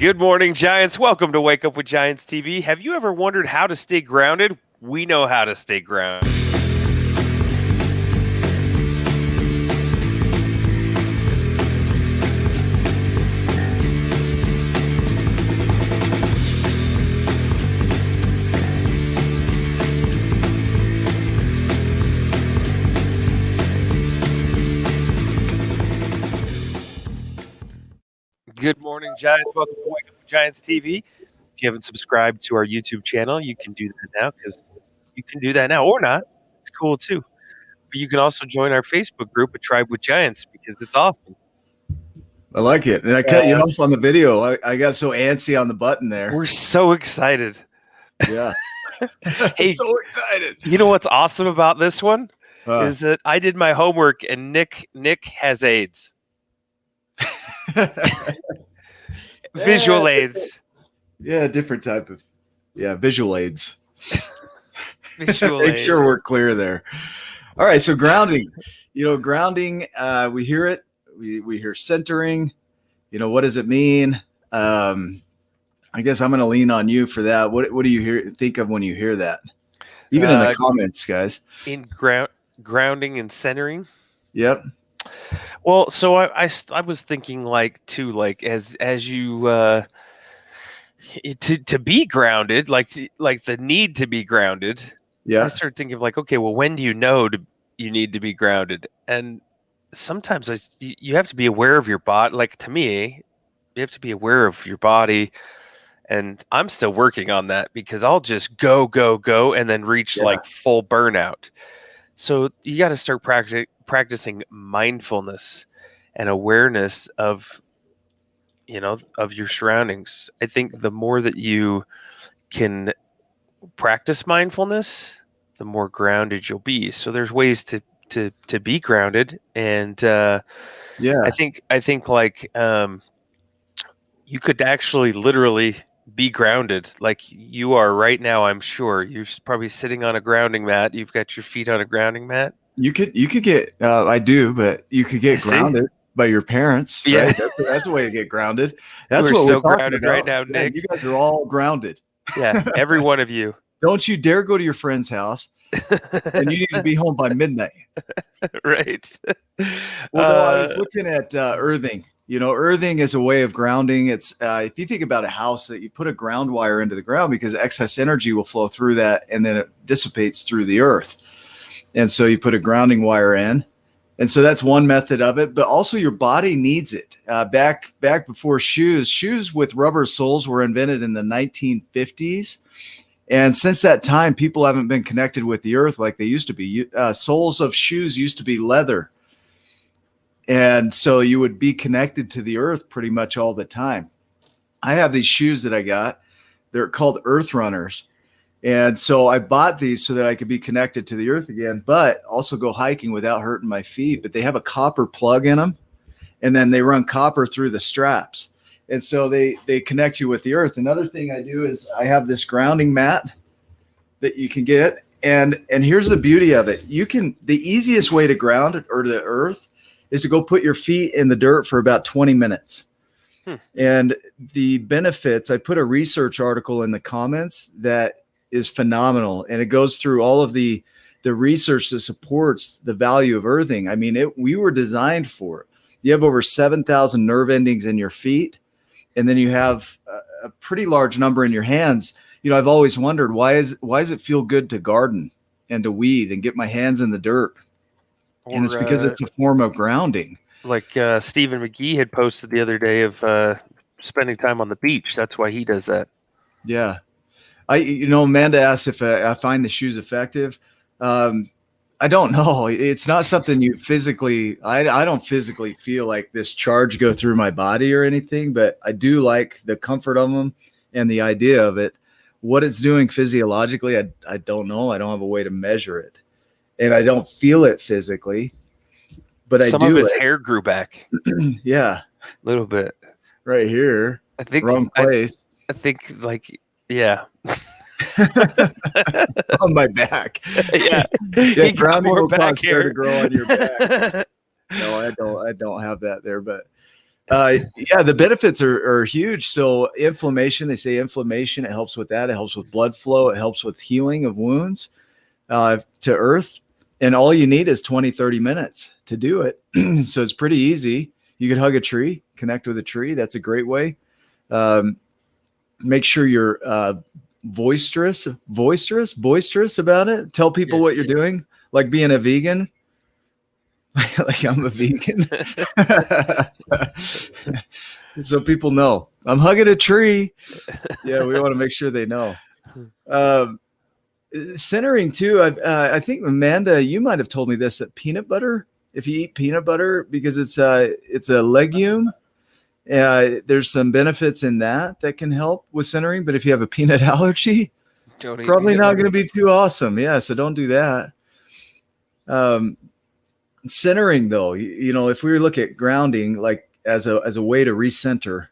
Good morning, Giants. Welcome to Wake Up with Giants TV. Have you ever wondered how to stay grounded? We know how to stay grounded. Good morning, Giants. Welcome to Wake Up with Giants TV. If you haven't subscribed to our YouTube channel, you can do that now or not. It's cool too. But you can also join our Facebook group, A Tribe with Giants, because it's awesome. I like it. And I cut you off on the video. I got so antsy on the button there. We're so excited. Yeah. Hey, so excited. You know what's awesome about this one is that I did my homework and Nick has AIDS. Visual aids. Yeah, different type of visual aids. Visual Make aids. sure we're clear there. All right, so grounding. Grounding, we hear it. We hear centering. What does it mean? I guess I'm going to lean on you for that. What do you think of when you hear that? Even in the comments, guys. In grounding and centering. Yep. Well, so I was thinking as you to be grounded, like the need to be grounded. Yeah. I started thinking of okay, well, when do you know you need to be grounded? And sometimes you have to be aware of your body. Like to me, you have to be aware of your body. And I'm still working on that because I'll just go, and then reach full burnout. So you got to start practicing mindfulness and awareness of your surroundings. I think the more that you can practice mindfulness, the more grounded you'll be. So there's ways to be grounded, and I think you could actually literally be grounded like you are right now. I'm sure you're probably sitting on a grounding mat. You've got your feet on a grounding mat. You could get I do, but you could get grounded by your parents. Yeah, right? That's a way to get grounded. That's we're what so we're talking grounded about right now, Nick. You guys are all grounded. Yeah, every one of you. Don't you dare go to your friend's house, and you need to be home by midnight. Right. Well, I was looking at earthing. Earthing is a way of grounding. It's if you think about a house, that you put a ground wire into the ground because excess energy will flow through that and then it dissipates through the earth. And so you put a grounding wire in. And so that's one method of it, but also your body needs it. Back before shoes with rubber soles were invented in the 1950s. And since that time, people haven't been connected with the earth like they used to be. Soles of shoes used to be leather. And so you would be connected to the earth pretty much all the time. I have these shoes that I got. They're called Earth Runners. And so I bought these so that I could be connected to the earth again, but also go hiking without hurting my feet. But they have a copper plug in them, and then they run copper through the straps. And so they connect you with the earth. Another thing I do is I have this grounding mat that you can get. And here's the beauty of it. The easiest way to ground it or the earth is to go put your feet in the dirt for about 20 minutes. And the benefits, I put a research article in the comments that is phenomenal. And it goes through all of the research that supports the value of earthing. I mean, we were designed for it. You have over 7,000 nerve endings in your feet. And then you have a pretty large number in your hands. I've always wondered, why does it feel good to garden and to weed and get my hands in the dirt? And it's because it's a form of grounding. Like Stephen McGee had posted the other day of spending time on the beach. That's why he does that. Yeah. Amanda asked if I find the shoes effective. I don't know. It's not something you physically, I don't physically feel like this charge go through my body or anything, but I do like the comfort of them and the idea of it. What it's doing physiologically, I don't know. I don't have a way to measure it. And I don't feel it physically, but some of his hair grew back. Yeah. A little bit. Right here. I think wrong place. I think yeah. On my back. Yeah. Grounding will back cause hair to grow on your back. No, I don't have that there, but Yeah, the benefits are huge. So inflammation, they say inflammation, it helps with that. It helps with blood flow. It helps with healing of wounds to earth. And all you need is 20, 30 minutes to do it. So it's pretty easy. You could hug a tree, connect with a tree. That's a great way. Make sure you're boisterous about it. Tell people what you're doing, like being a vegan. Like I'm a vegan. So people know I'm hugging a tree. Yeah, we want to make sure they know. Centering too. I think Amanda, you might have told me this, that peanut butter. If you eat peanut butter, because it's a legume, there's some benefits in that can help with centering. But if you have a peanut allergy, probably not going to be too awesome. Yeah, so don't do that. Centering though, if we look at grounding, like as a way to recenter,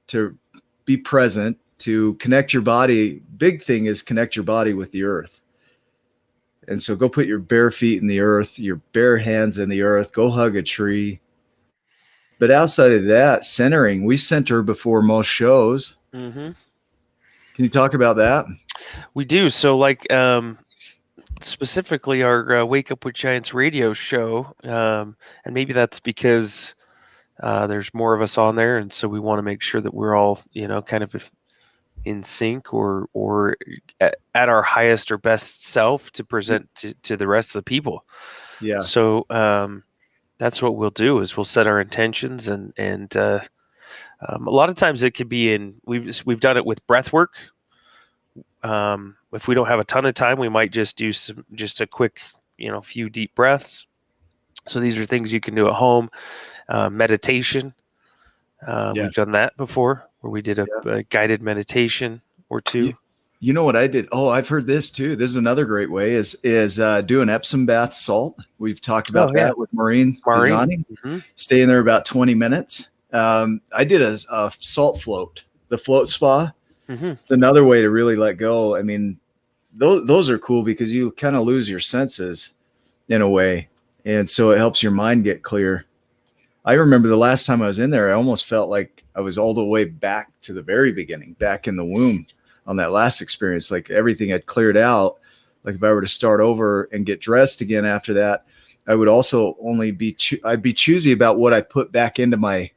to be present, to connect your body, big thing is connect your body with the earth. And so go put your bare feet in the earth, your bare hands in the earth, go hug a tree. But outside of that, centering, we center before most shows. Mm-hmm. Can you talk about that? We do. So like, specifically our Wake Up with Giants radio show, and maybe that's because there's more of us on there, and so we want to make sure that we're all, kind of in sync or at our highest or best self to present to the rest of the people. Yeah. So that's what we'll do, is we'll set our intentions, and a lot of times it could be we've done it with breath work. If we don't have a ton of time, we might just do just a quick, few deep breaths. So these are things you can do at home. Meditation. We've done that before, where we did a guided meditation or two. You know what I did? Oh, I've heard this too. This is another great way is do an Epsom bath salt. We've talked about that with Maureen Pisani. Mm-hmm. Stay in there about 20 minutes. I did a salt float, the float spa. Mm-hmm. It's another way to really let go. I mean, those are cool because you kind of lose your senses in a way. And so it helps your mind get clear. I remember the last time I was in there, I almost felt like I was all the way back to the very beginning, back in the womb on that last experience. Like everything had cleared out. Like if I were to start over and get dressed again after that, I would also I'd be choosy about what I put back into my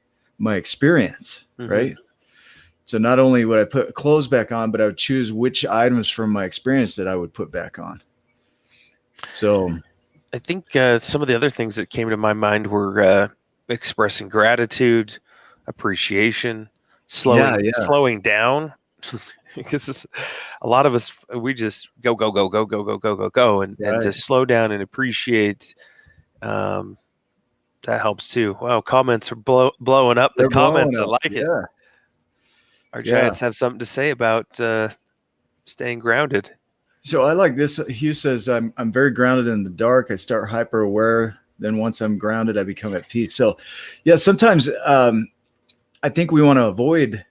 experience. Mm-hmm. Right. So not only would I put clothes back on, but I would choose which items from my experience that I would put back on. So I think some of the other things that came to my mind were expressing gratitude, appreciation, slowing down. Because a lot of us, we just go, and to slow down and appreciate, that helps too. Wow, comments are blowing up. The comments, I like it. Our Giants have something to say about staying grounded. So I like this. Hugh says, I'm very grounded in the dark. I start hyper aware. Then once I'm grounded, I become at peace. So yeah, sometimes I think we want to avoid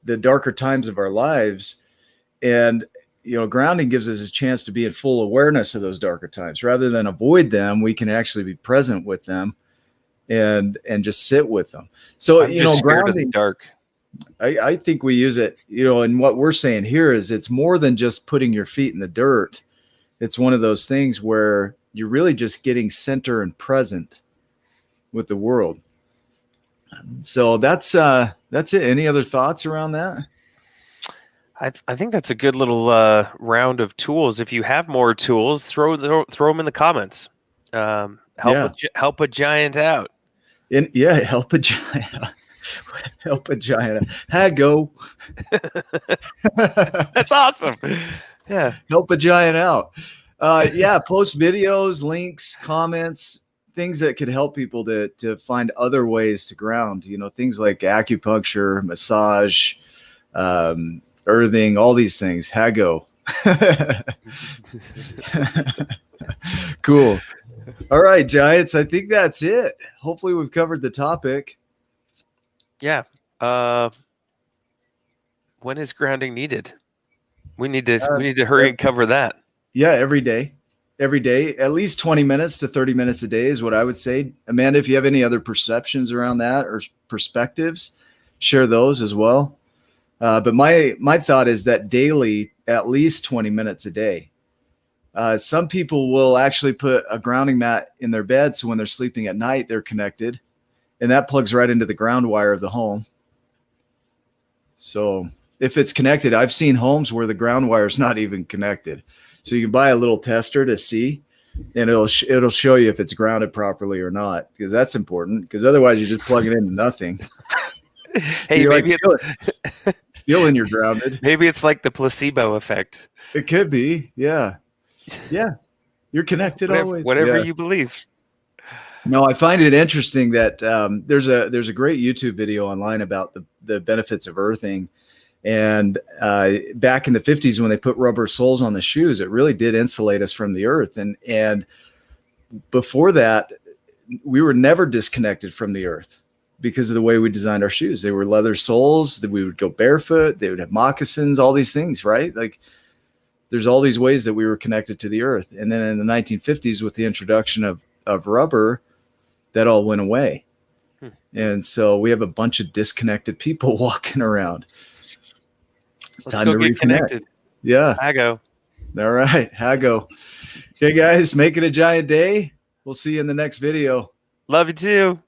the darker times of our lives. And, grounding gives us a chance to be in full awareness of those darker times. Rather than avoid them, we can actually be present with them and just sit with them. So, I'm just scared of the dark. I think we use it, and what we're saying here is it's more than just putting your feet in the dirt. It's one of those things where you're really just getting center and present with the world. So that's it. Any other thoughts around that? I think that's a good little round of tools. If you have more tools, throw them in the comments. Help a giant out. Help a giant. Help a giant. Go. That's awesome. Yeah. Help a giant out. Post videos, links, comments, things that could help people to find other ways to ground, things like acupuncture, massage, earthing, all these things. Go. Cool. All right, Giants. I think that's it. Hopefully we've covered the topic. Yeah. When is grounding needed? We need to hurry and cover that. Yeah, every day. every day, at least 20 minutes to 30 minutes a day is what I would say. Amanda, if you have any other perceptions around that or perspectives, share those as well. But my thought is that daily, at least 20 minutes a day. Some people will actually put a grounding mat in their bed, so when they're sleeping at night, they're connected, and that plugs right into the ground wire of the home. So if it's connected, I've seen homes where the ground wire is not even connected. So you can buy a little tester to see, and it'll show you if it's grounded properly or not, because that's important. Because otherwise, you're just plugging into nothing. Hey, you're maybe like, feeling you're grounded. Maybe it's like the placebo effect. It could be, yeah. You're connected always. Whatever you believe. No, I find it interesting that there's a great YouTube video online about the benefits of earthing. And back in the 50s, when they put rubber soles on the shoes, it really did insulate us from the earth. And before that, we were never disconnected from the earth because of the way we designed our shoes. They were leather soles, that we would go barefoot, they would have moccasins, all these things, right? Like there's all these ways that we were connected to the earth. And then in the 1950s, with the introduction of rubber, that all went away. And so we have a bunch of disconnected people walking around. It's Let's time go to get reconnect. connected. Yeah. Hago. All right. Hago. Okay, guys, make it a giant day. We'll see you in the next video. Love you too.